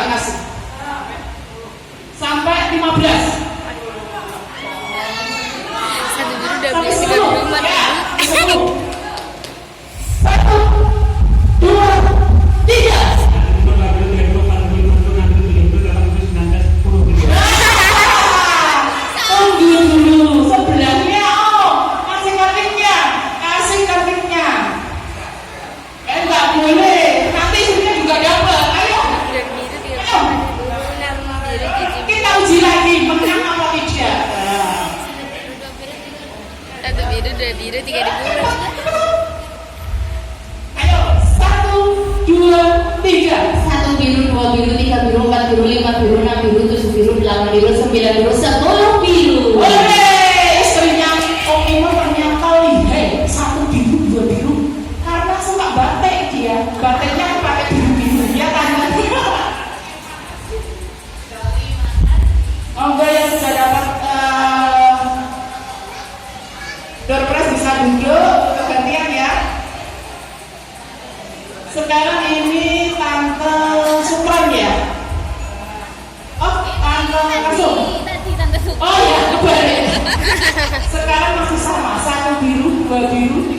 nggak kasih? Sampai 15. Satu biru udah beli 34 Ya, ribu. 1, 2, 3. Tunggu dulu, sebelahnya kasih kartunya, kasih kartunya. Nggak boleh, nanti sudah juga dapat. Ayo, Dan biru 34 ribu. Enam biru 7 kita uji lagi menang apa tidak. Satu biru dua biru 3 ribu. Ayo, 1, 2, 3. 1 biru, 2 biru, 3 biru, 4 biru, 5 biru, 6 biru, 7 biru, 8 biru, 9 biru, 10 biru. Woi, istrinya Om Imo ternyata lihai. 1 biru, 2 biru. Karena suka batik dia. Batiknya pakai biru-biru. Ya kan? Monggo yang sudah dapat door prize bisa duduk untuk gantian ya. Sekarang ini Tante Supran ya. Oh, Tante Kasum. Tadi tante suka. Oh ya, kebalik. Sekarang masih sama, 1 biru, 2 biru,